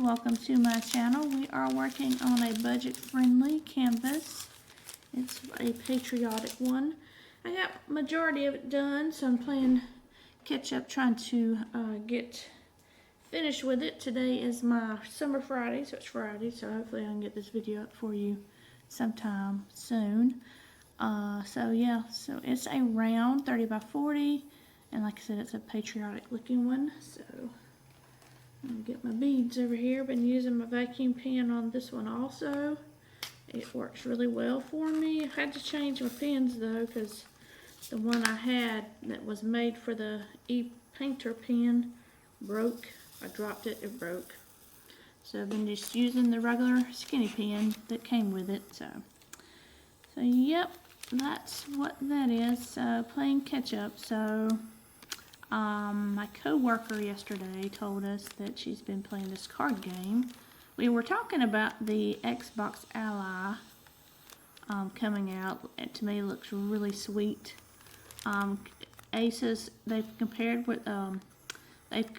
welcome to my channel. We are working on a budget-friendly canvas. It's a Patriotic one. I got majority of it done, so I'm playing catch up, trying to get finished with it. Today is my summer Friday, so it's Friday, so hopefully I can get this video up for you sometime soon. So it's a round 30 by 40, and like I said, it's a Patriotic looking one. So I'll get my beads over here. Been using my vacuum pen on this one also. It works really well for me. I had to change my pens though, because the one I had that was made for the e-painter pen broke. I dropped it, it broke. So I've been just using the regular skinny pen that came with it. So yep, that's what that is. So playing catch up. So my co-worker yesterday told us that she's been playing this card game. We were talking about the Xbox Ally coming out. It, to me, looks really sweet. Asus, they've compared with, they've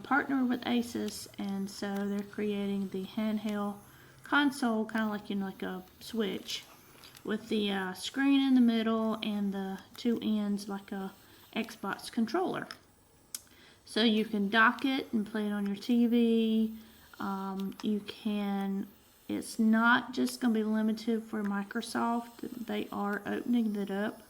partnered with Asus, and so they're creating the handheld console, kind of like like a Switch, with the screen in the middle and the two ends like a Xbox controller. So you can dock it and play it on your TV. It's not just going to be limited for Microsoft. They are opening it up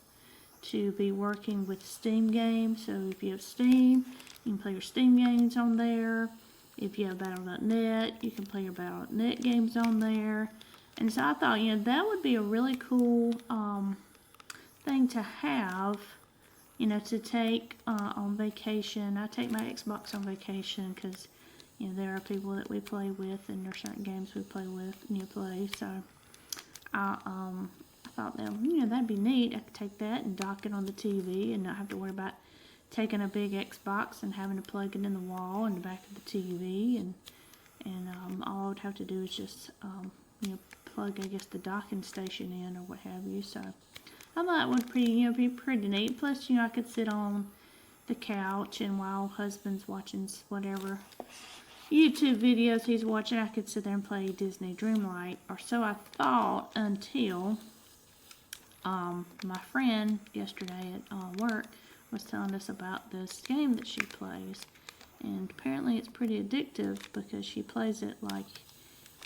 to be working with Steam games. So if you have Steam, you can play your Steam games on there. If you have Battle.net, you can play your Battle.net games on there. And so I thought, that would be a really cool thing to have, to take on vacation. I take my Xbox on vacation because, there are people that we play with, and there are certain games we play with and play. So I thought that'd be neat. I could take that and dock it on the TV and not have to worry about taking a big Xbox and having to plug it in the wall in the back of the TV. And all I would have to do is just plug, I guess, the docking station in or what have you. So I thought it would be pretty neat. Plus, I could sit on the couch, and while husband's watching whatever YouTube videos he's watching, I could sit there and play Disney Dreamlight, or so I thought, until my friend yesterday at work was telling us about this game that she plays, and apparently it's pretty addictive because she plays it like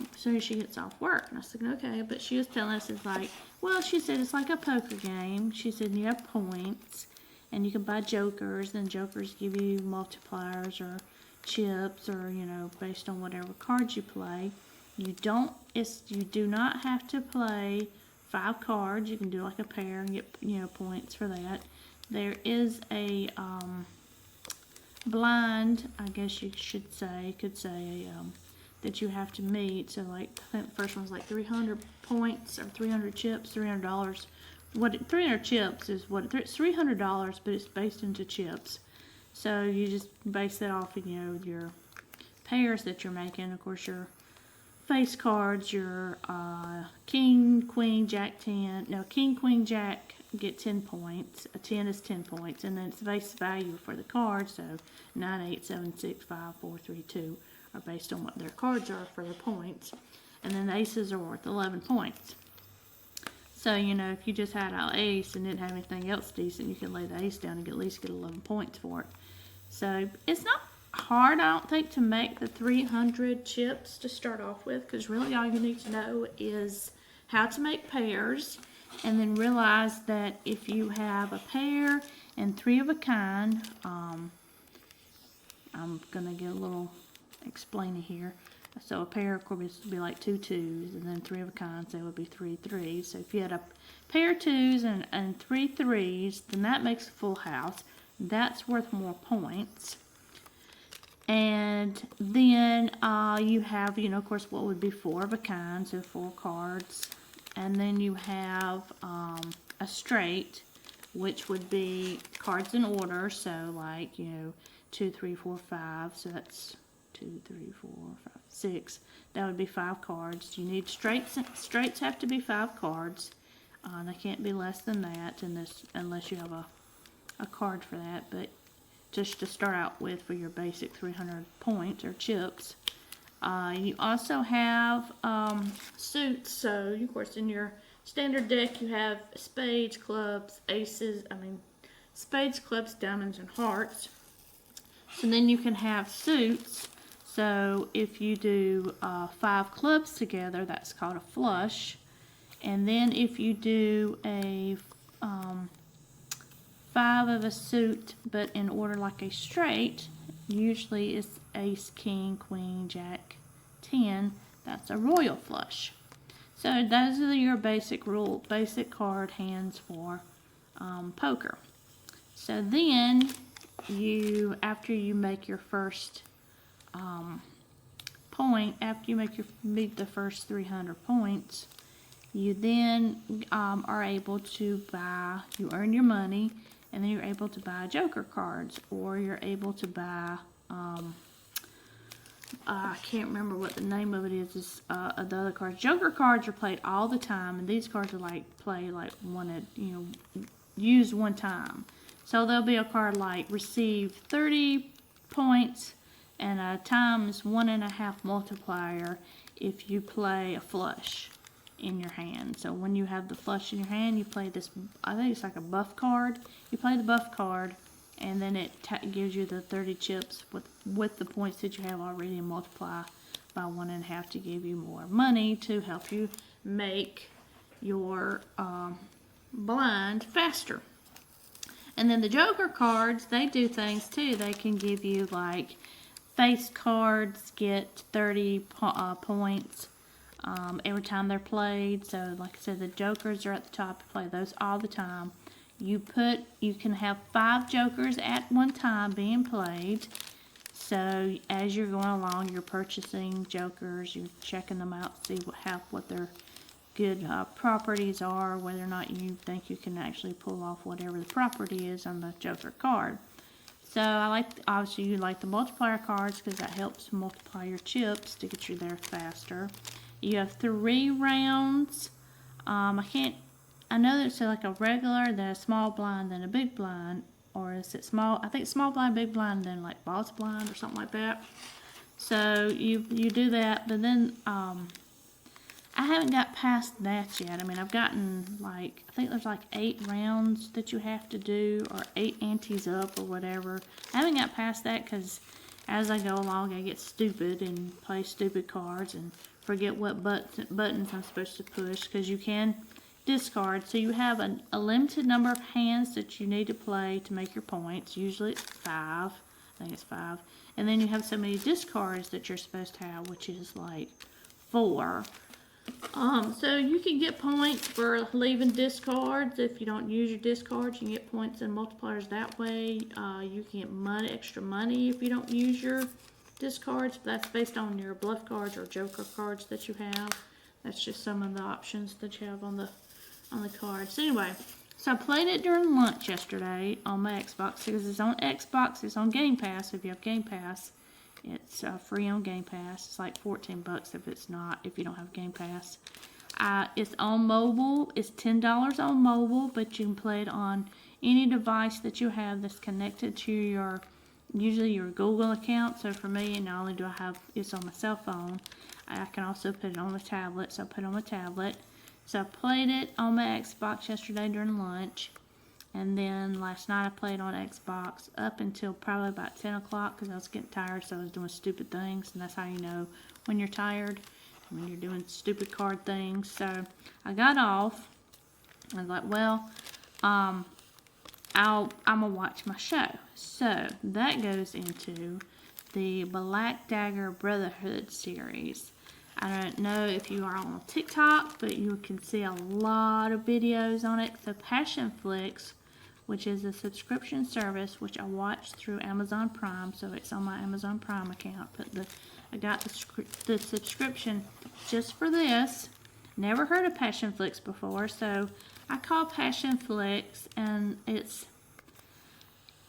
as soon as she gets off work. And I said, okay, but she was telling us it's like, well, she said it's like a poker game. She said you have points, and you can buy jokers, and jokers give you multipliers or chips, or based on whatever cards you play. You do not have to play 5 cards. You can do like a pair and get points for that. There is a blind, I guess you could say that you have to meet. So like, I think the first one's like 300 points or 300 chips, $300. 300 chips is what it's $300, but it's based into chips. So you just base it off of your pairs that you're making. Of course, your face cards, your king, queen, jack, 10. No, king, queen, jack get 10 points. A 10 is 10 points, and then it's base value for the cards. So 9, 8, 7, 6, 5, 4, 3, 2 are based on what their cards are for their points. And then the aces are worth 11 points. So, if you just had an ace and didn't have anything else decent, you could lay the ace down and at least get 11 points for it. So, it's not hard, I don't think, to make the 300 chips to start off with, because really all you need to know is how to make pairs, and then realize that if you have a pair and 3 of a kind, I'm going to get a little explaining here. So a pair, of course, would be like 2 2s, and then 3 of a kind, so it would be 3 3s. So if you had a pair of 2s and 3 3s, then that makes a full house. That's worth more points. And then you have, of course, what would be 4 of a kind, so 4 cards. And then you have a straight, which would be cards in order. So like, 2, 3, 4, 5. So that's 2, 3, 4, 5, 6. That would be 5 cards. You need straights. Straights have to be 5 cards. They can't be less than that unless you have a card for that. But just to start out with for your basic 300 points or chips, You also have suits. So, of course, in your standard deck, you have spades, clubs, aces. Spades, clubs, diamonds, and hearts. So then you can have suits. So if you do 5 clubs together, that's called a flush. And then if you do a 5 of a suit, but in order like a straight, usually it's ace, king, queen, jack, 10. That's a royal flush. So those are your basic card hands for poker. So then after you make your first point, after you meet the first 300 points, you then are able to buy, you earn your money, and then you're able to buy joker cards, or you're able to buy, I can't remember what the name of it is, the other cards. Joker cards are played all the time, and these cards are played used one time. So there'll be a card like receive 30 points and a times 1.5 multiplier if you play a flush in your hand. So when you have the flush in your hand, you play this, I think it's like a buff card. You play the buff card, and then it gives you the 30 chips with the points that you have already, and multiply by 1.5 to give you more money to help you make your blind faster. And then the joker cards, they do things too. They can give you like face cards, get 30 points every time they're played. So like I said, the jokers are at the top. You play those all the time. You can have 5 jokers at one time being played. So as you're going along, you're purchasing jokers, you're checking them out, see what their good properties are, whether or not you think you can actually pull off whatever the property is on the joker card. So obviously you like the multiplier cards because that helps multiply your chips to get you there faster. You have 3 rounds. I know that it's like a regular, then a small blind, then a big blind, or is it small? I think small blind, big blind, then like boss blind or something like that. So you do that, but then I haven't got past that yet. I've gotten I think there's like 8 rounds that you have to do, or 8 antes up or whatever. I haven't got past that because as I go along, I get stupid and play stupid cards and forget what buttons I'm supposed to push, because you can discard. So you have a limited number of hands that you need to play to make your points. Usually it's 5. I think it's 5. And then you have so many discards that you're supposed to have, which is like 4. So you can get points for leaving discards. If you don't use your discards, you can get points and multipliers that way. You can get extra money if you don't use your discards. That's based on your bluff cards or joker cards that you have. That's just some of the options that you have on the cards. Anyway, so I played it during lunch yesterday on my Xbox, because it's on Xbox. It's on Game Pass. If you have Game Pass, it's free on Game Pass. It's like $14 if you don't have Game Pass. It's on mobile. It's $10 on mobile, but you can play it on any device that you have that's connected to usually your Google account. So for me, not only do I have it's on my cell phone, I can also put it on the tablet. So I put it on my tablet. So I played it on my Xbox yesterday during lunch. And then last night I played on Xbox up until probably about 10 o'clock because I was getting tired, so I was doing stupid things. And that's how you know when you're tired, when you're doing stupid card things. So I got off. I was like, well, I'm going to watch my show. So that goes into the Black Dagger Brotherhood series. I don't know if you are on TikTok, but you can see a lot of videos on it. So Passionflix, which is a subscription service, which I watch through Amazon Prime, so it's on my Amazon Prime account. But I got the subscription just for this. Never heard of Passionflix before, so I call Passionflix, and it's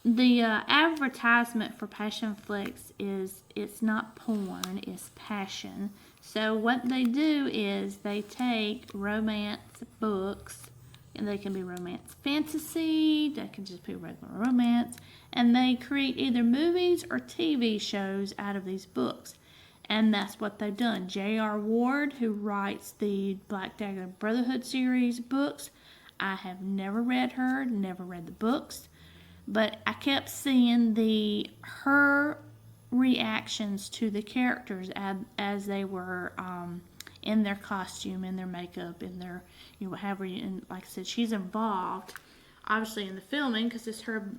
the advertisement for Passionflix is it's not porn, it's passion. So what they do is they take romance books, and they can be romance fantasy, they can just be regular romance, and they create either movies or TV shows out of these books. And that's what they've done. J.R. Ward, who writes the Black Dagger Brotherhood series books, I have never read her, never read the books, but I kept seeing her reactions to the characters as they were in their costume, in their makeup, in their, however, and like I said, she's involved, obviously, in the filming because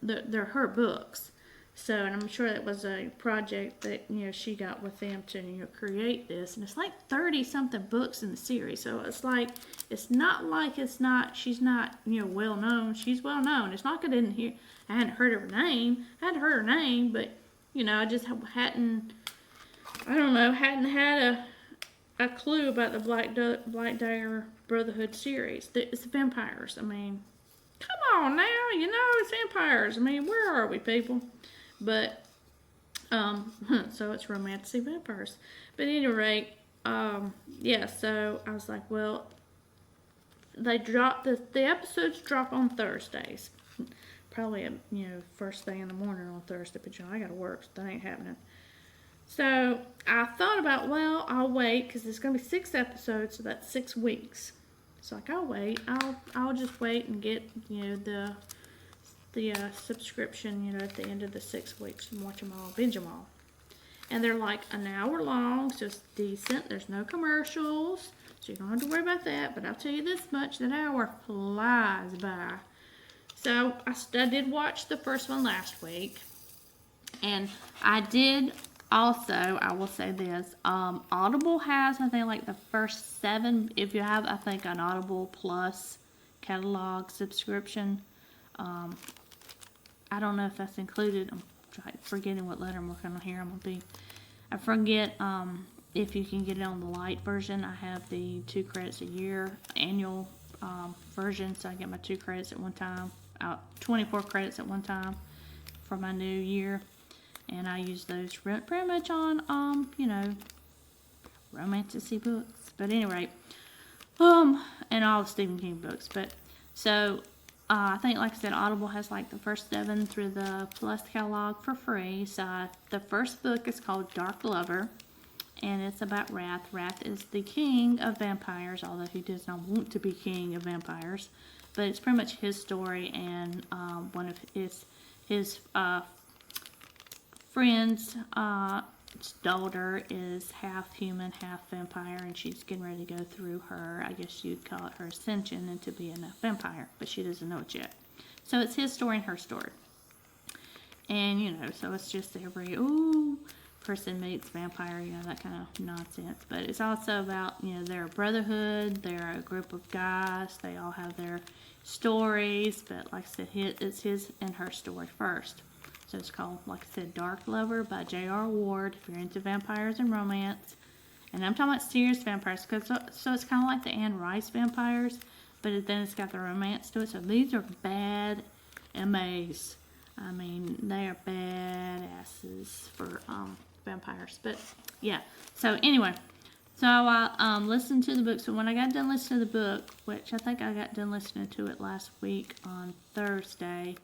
they're her books. So, and I'm sure that was a project that, she got with them to, create this. And it's like 30 something books in the series. So it's like, she's not, well known. She's well known. It's not that I hadn't heard her name. I hadn't heard her name, but, I just hadn't had a clue about the Black Dagger Brotherhood series. It's vampires. I mean, come on now, it's vampires. I mean, where are we, people? But, so it's romantic vampires. But at any rate, yeah, so I was like, well, they drop, the episodes drop on Thursdays. Probably, first thing in the morning on Thursday, but I gotta work, so that ain't happening. So I thought about, well, I'll wait, because there's gonna be 6 episodes, so that's 6 weeks. So like, I'll wait. I'll just wait and get, the subscription, at the end of the 6 weeks and watch them all, binge them all. And they're like an hour long, so it's decent. There's no commercials, so you don't have to worry about that. But I'll tell you this much, that hour flies by. So I did watch the first one last week. And I did also, I will say this, Audible has, I think, like the first 7, if you have, I think, an Audible Plus catalog subscription. I don't know if that's included. I'm forgetting what letter I'm working on here. I forget if you can get it on the light version. I have the 2 credits a year annual version, so I get my 2 credits at one time, 24 credits at one time for my new year. And I use those pretty much on, romantic books. But anyway, and all the Stephen King books. But, so, I think, like I said, Audible has like the first 7 through the Plus catalog for free. So the first book is called Dark Lover, and it's about Wrath. Wrath is the king of vampires, although he does not want to be king of vampires. But it's pretty much his story, and one of his friend's daughter is half human, half vampire, and she's getting ready to go through her, I guess you'd call it her ascension into being a vampire, but she doesn't know it yet. So it's his story and her story. And, so it's just every, person meets vampire, that kind of nonsense. But it's also about, they're a brotherhood, they're a group of guys, they all have their stories, but like I said, it's his and her story first. So it's called, like I said, Dark Lover by J.R. Ward, if you're into vampires and romance. And I'm talking about serious vampires, so it's kind of like the Anne Rice vampires, but then it's got the romance to it. So these are bad MAs. I mean, they are badasses for vampires. But, yeah. So, anyway. So, I listened to the book. So, when I got done listening to the book, which I think I got done listening to it last week on Thursday,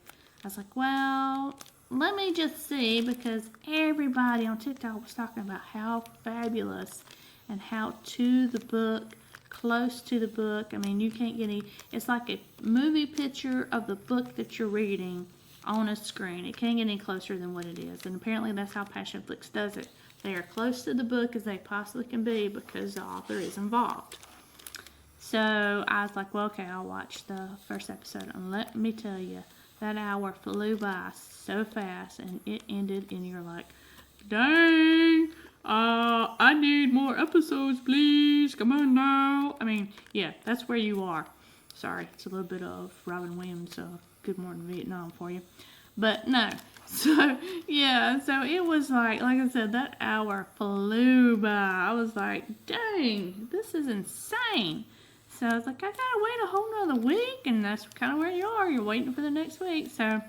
I was like, well, let me just see, because everybody on TikTok was talking about how fabulous and how to the book, close to the book. I mean, you can't get any, it's like a movie picture of the book that you're reading on a screen. It can't get any closer than what it is. And apparently that's how Passionflix does it. They are close to the book as they possibly can be because the author is involved. So I was like, well, okay, I'll watch the first episode. And let me tell you, that hour flew by so fast, and it ended, and you're like, dang, I need more episodes, please. Come on now. I mean, yeah, that's where you are. Sorry, it's a little bit of Robin Williams, Good Morning Vietnam for you. But no, so, yeah, so it was like I said, that hour flew by. I was like, dang, this is insane. So I was like, I gotta wait a whole nother week, and that's kind of where you are. You're waiting for the next week. So I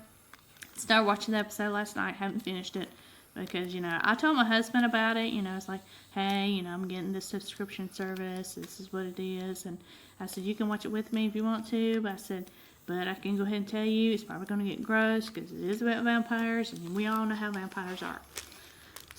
started watching the episode last night. Haven't finished it because, I told my husband about it. It's like, hey, I'm getting this subscription service. This is what it is. And I said, you can watch it with me if you want to. But I said, but I can go ahead and tell you it's probably going to get gross because it is about vampires, and we all know how vampires are.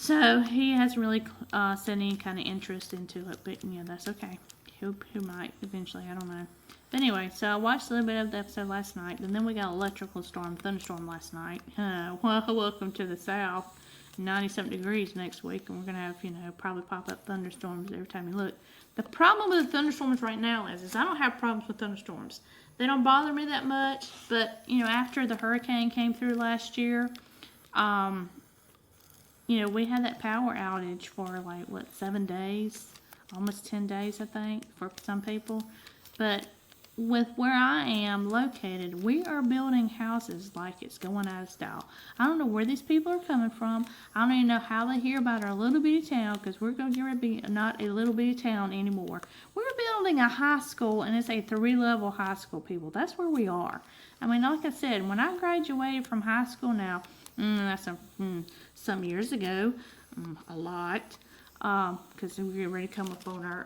So he hasn't really set any kind of interest into it, but that's okay. He might eventually, I don't know. But anyway, so I watched a little bit of the episode last night, and then we got an electrical storm, thunderstorm last night. Well, welcome to the South. 90-something degrees next week, and we're going to have, probably pop-up thunderstorms every time you look. The problem with thunderstorms right now is I don't have problems with thunderstorms. They don't bother me that much, but, after the hurricane came through last year, we had that power outage for 7 days, almost 10 days, I think, for some people. But with where I am located, we are building houses like it's going out of style. I don't know where these people are coming from. I don't even know how they hear about our little bitty town, because we're going to get rid of being not a little bitty town anymore. We're building a high school, and it's a 3-level high school, people. That's where we are. I mean, like I said, when I graduated from high school now, that's some years ago, a lot, because we're getting ready to come up on our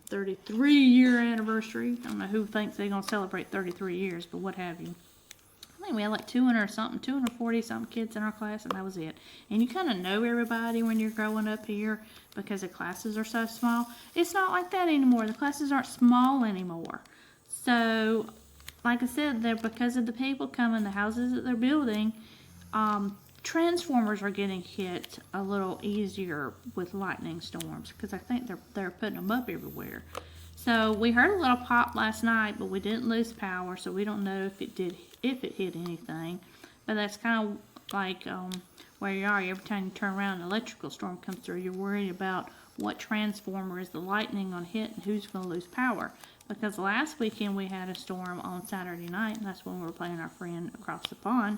33-year anniversary. I don't know who thinks they're going to celebrate 33 years, but what have you. I think we had 240-something kids in our class, and that was it. And you kind of know everybody when you're growing up here because the classes are so small. It's not like that anymore. The classes aren't small anymore. So, like I said, because of the people coming, the houses that they're building, transformers are getting hit a little easier with lightning storms, because I think they're putting them up everywhere. So we heard a little pop last night, but we didn't lose power, so we don't know if it hit anything. But that's kind of like where you are. Every time you turn around, an electrical storm comes through, you're worried about what transformer is the lightning going to hit and who's going to lose power. Because last weekend we had a storm on Saturday night, and that's when we were playing our friend across the pond.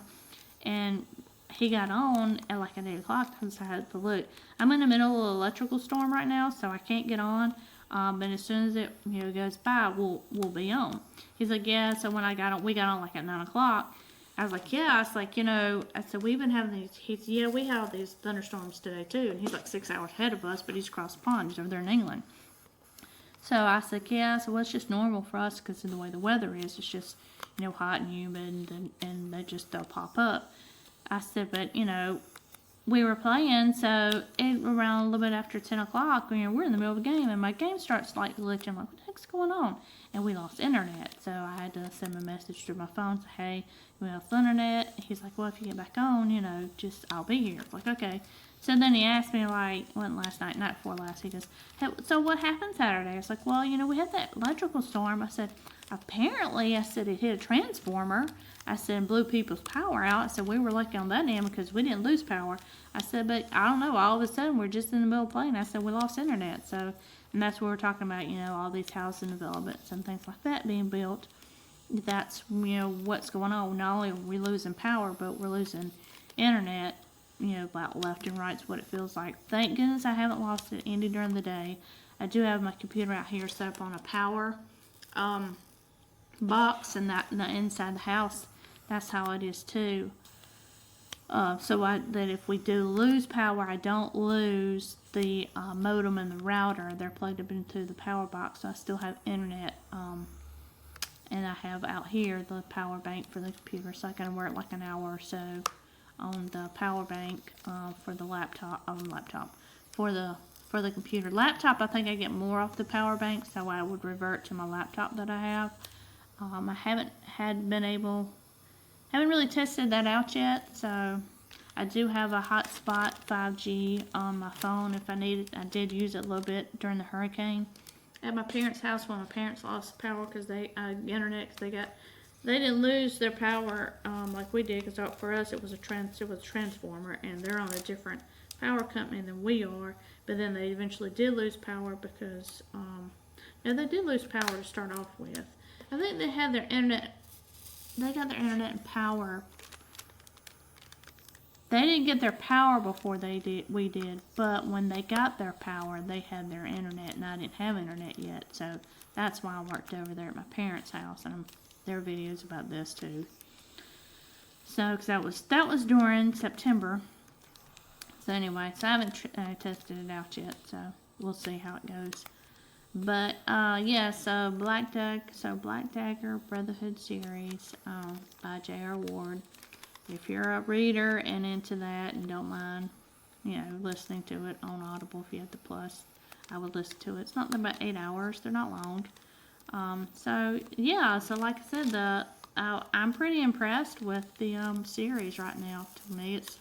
And he got on at 8 o'clock, because I had to look. I'm in the middle of an electrical storm right now, so I can't get on. But as soon as it goes by, we'll be on. He's like, yeah. So when we got on at 9 o'clock. I was like, yeah. I was like, I said, we've been having these. He said, yeah, we have these thunderstorms today too. And he's 6 hours ahead of us, but he's across the pond. He's over there in England. So I said, yeah. So it's just normal for us, because of the way the weather is. It's just hot and humid, and they just pop up. I said, but, we were playing, so around a little bit after 10 o'clock, we're in the middle of a game, and my game starts glitching. I'm like, what the heck's going on? And we lost internet, so I had to send him a message through my phone, say, hey, we lost internet. He's like, well, if you get back on, I'll be here. It's like, okay. So then he asked me, wasn't last night, night before last, he goes, hey, so what happened Saturday? I was like, well, we had that electrical storm. I said, apparently, it hit a transformer. I said, blew people's power out. I said, we were lucky on that end because we didn't lose power. I said, but I don't know, all of a sudden, we're just in the middle of playing. I said, we lost internet. So, and that's what we're talking about, all these housing developments and things like that being built. That's, what's going on. Not only are we losing power, but we're losing internet, about left and right's what it feels like. Thank goodness I haven't lost it any during the day. I do have my computer out here set up on a power box, and that inside the house, that's how it is too. So that if we do lose power, I don't lose the modem and the router. They're plugged up into the power box, so I still have internet. And I have out here the power bank for the computer, so I can work an hour or so on the power bank for the laptop. For the computer. Laptop, I think I get more off the power bank, so I would revert to my laptop that I have. I haven't really tested that out yet, so I do have a hotspot 5G on my phone if I need it. I did use it a little bit during the hurricane at my parents' house when my parents lost power because they didn't lose their power like we did, because for us it was a transformer, and they're on a different power company than we are. But then they eventually did lose power because they did lose power to start off with. I think they had their internet. They got their internet and power. They didn't get their power before we did, but when they got their power, they had their internet, and I didn't have internet yet, so that's why I worked over there at my parents' house, and there are videos about this too. So, because that was during September. So anyway, so I haven't tested it out yet, so we'll see how it goes. But yeah, so Black Dagger Brotherhood series by J.R. Ward. If you're a reader and into that and don't mind you know, listening to it on Audible if you have the Plus. I would listen to it. It's not about 8 hours. They're not long. So yeah, so like I said, I'm pretty impressed with the series right now. To me, it's,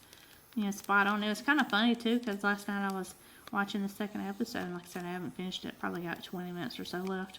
you know, spot on. It was kind of funny too, because last night I was watching the second episode, and like I said, I haven't finished it. Probably got 20 minutes or so left.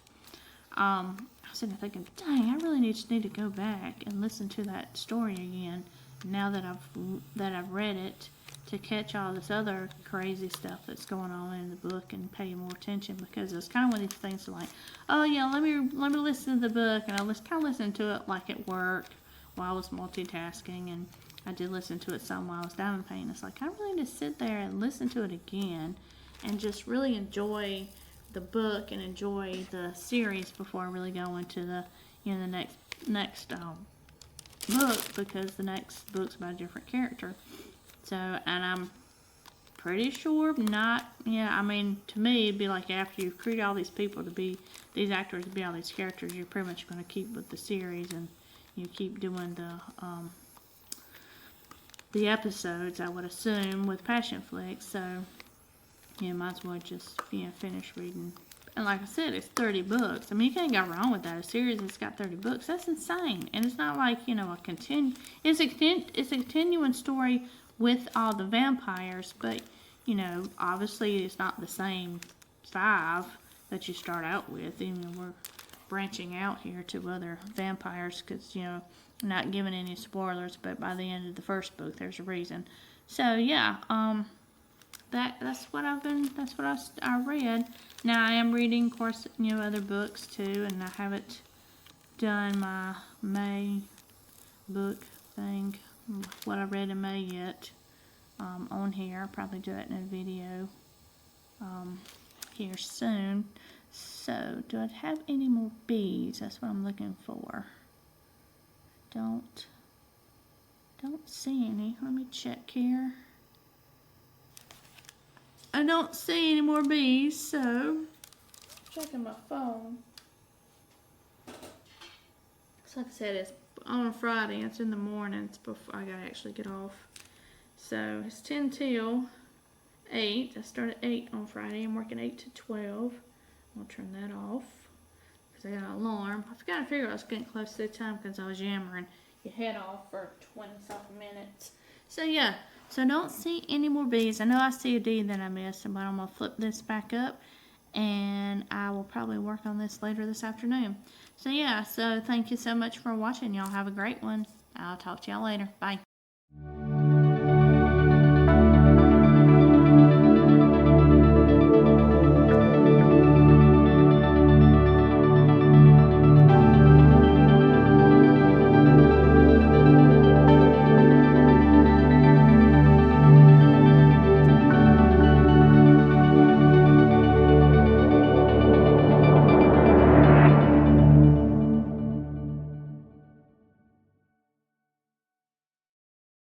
I was sitting there thinking, dang, I really need to go back and listen to that story again. Now that I've read it, to catch all this other crazy stuff that's going on in the book and pay more attention, because it's kind of one of these things like, oh yeah, let me listen to the book, and I was kind of listening to it like at work while I was multitasking, and I did listen to it some while I was diamond painting. It's like I really need to sit there and listen to it again, and just really enjoy the book and enjoy the series before I really go into the, you know, the next book, because the next book's about a different character. So, and I'm pretty sure not, yeah, I mean, to me, it'd be like after you've created all these people to be, these actors to be all these characters, you're pretty much going to keep with the series, and you keep doing the episodes, I would assume, with Passion Flicks. So, you might as well just, you know, finish reading. And like I said, it's 30 books. I mean, you can't go wrong with that. A series that's got 30 books, that's insane. And it's not like, you know, it's a continuing story with all the vampires, but, you know, obviously it's not the same 5 that you start out with. Even though we're branching out here to other vampires, because, you know, I'm not giving any spoilers, but by the end of the first book, there's a reason. So, yeah, that's what I read. Now I am reading, of course, you know, other books too, and I haven't done my May book thing, what I read in May yet, on here. I'll probably do it in a video here soon. So, do I have any more bees? That's what I'm looking for. Don't see any. Let me check here. I don't see any more bees, so checking my phone. So like I said, it's on a Friday. It's in the morning. It's before I gotta actually get off. So it's 10 till 8. I start at 8 on Friday. I'm working 8 to 12. I'll turn that off because I got an alarm. I forgot to figure I was getting close to the time because I was yammering your head off for 20-something minutes. So yeah. So don't see any more bees. I know I see a D that I missed, but I'm going to flip this back up, and I will probably work on this later this afternoon. So yeah, so thank you so much for watching. Y'all have a great one. I'll talk to y'all later. Bye.